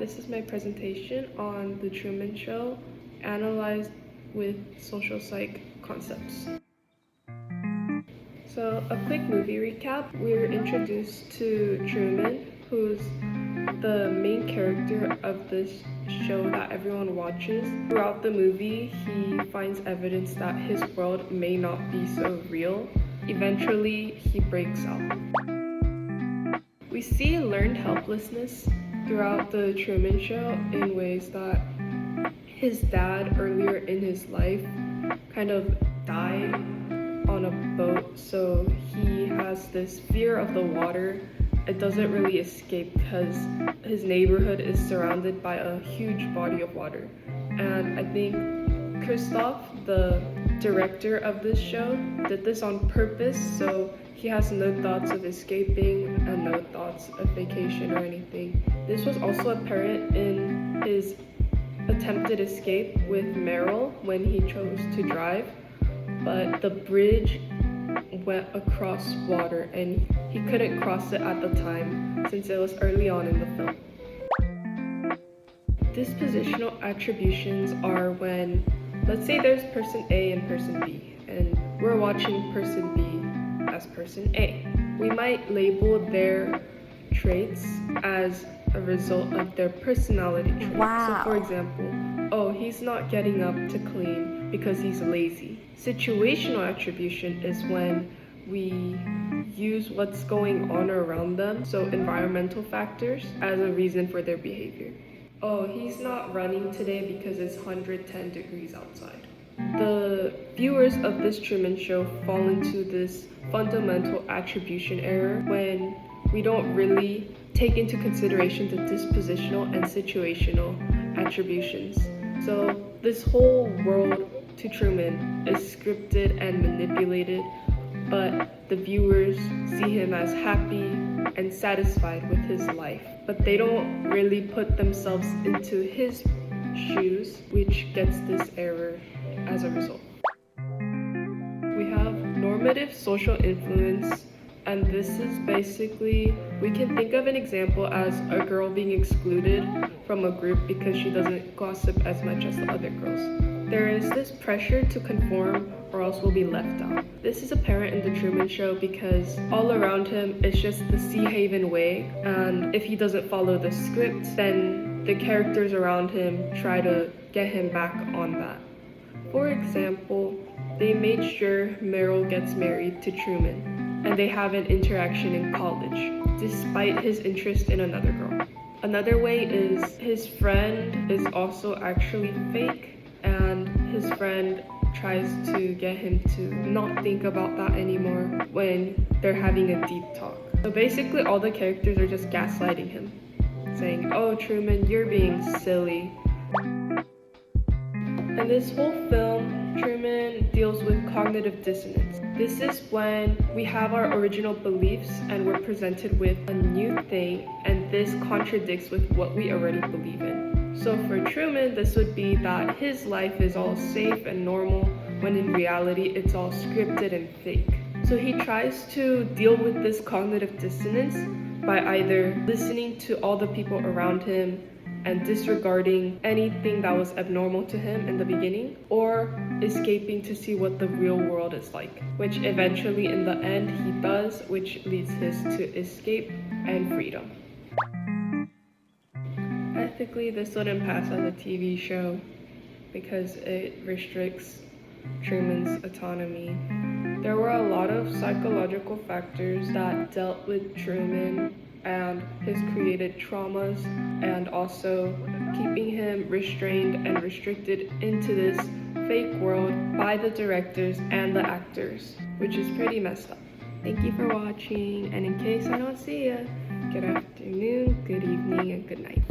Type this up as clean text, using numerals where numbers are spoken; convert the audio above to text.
This is my presentation on The Truman Show, analyzed with social psych concepts. So, a quick movie recap. We're introduced to Truman, who's the main character of this show that everyone watches. Throughout the movie, he finds evidence that his world may not be so real. Eventually, he breaks out. We see learned helplessness throughout the Truman Show in ways that his dad earlier in his life kind of died on a boat, so he has this fear of the water. It doesn't really escape because his neighborhood is surrounded by a huge body of water. And I think Christoph, the director of this show, did this on purpose, so he has no thoughts of escaping and no thoughts of vacation or anything. This was also apparent in his attempted escape with Meryl when he chose to drive, but the bridge went across water and he couldn't cross it at the time since it was early on in the film. Dispositional attributions are when, let's say there's person A and person B, and we're watching person B as person A. We might label their traits as a result of their personality traits. Wow. So for example, oh, he's not getting up to clean because he's lazy. Situational attribution is when we use what's going on around them, so environmental factors, as a reason for their behavior. Oh, he's not running today because it's 110 degrees outside. The viewers of this Truman Show fall into this fundamental attribution error when we don't really take into consideration the dispositional and situational attributions. So this whole world to Truman is scripted and manipulated, but the viewers see him as happy and satisfied with his life. But they don't really put themselves into his shoes, which gets this error as a result. We have normative social influence, and this is basically, we can think of an example as a girl being excluded from a group because she doesn't gossip as much as the other girls. There is this pressure to conform or else we'll be left out. This is apparent in The Truman Show because all around him is just the Sea Haven way, and if he doesn't follow the script, then the characters around him try to get him back on that. For example, they made sure Meryl gets married to Truman, and they have an interaction in college, despite his interest in another girl. Another way is his friend is also actually fake, and his friend tries to get him to not think about that anymore when they're having a deep talk. So basically all the characters are just gaslighting him, saying, oh Truman, you're being silly. In this whole film, Truman deals with cognitive dissonance. This is when we have our original beliefs and we're presented with a new thing, and this contradicts with what we already believe in. So for Truman, this would be that his life is all safe and normal, when in reality it's all scripted and fake. So he tries to deal with this cognitive dissonance by either listening to all the people around him and disregarding anything that was abnormal to him in the beginning, or escaping to see what the real world is like, which eventually in the end he does, which leads his to escape and freedom. Ethically, this wouldn't pass as a TV show because it restricts Truman's autonomy. There were a lot of psychological factors that dealt with Truman and his created traumas, and also keeping him restrained and restricted into this fake world by the directors and the actors, which is pretty messed up. Thank you for watching, and in case I don't see ya, good afternoon, good evening, and good night.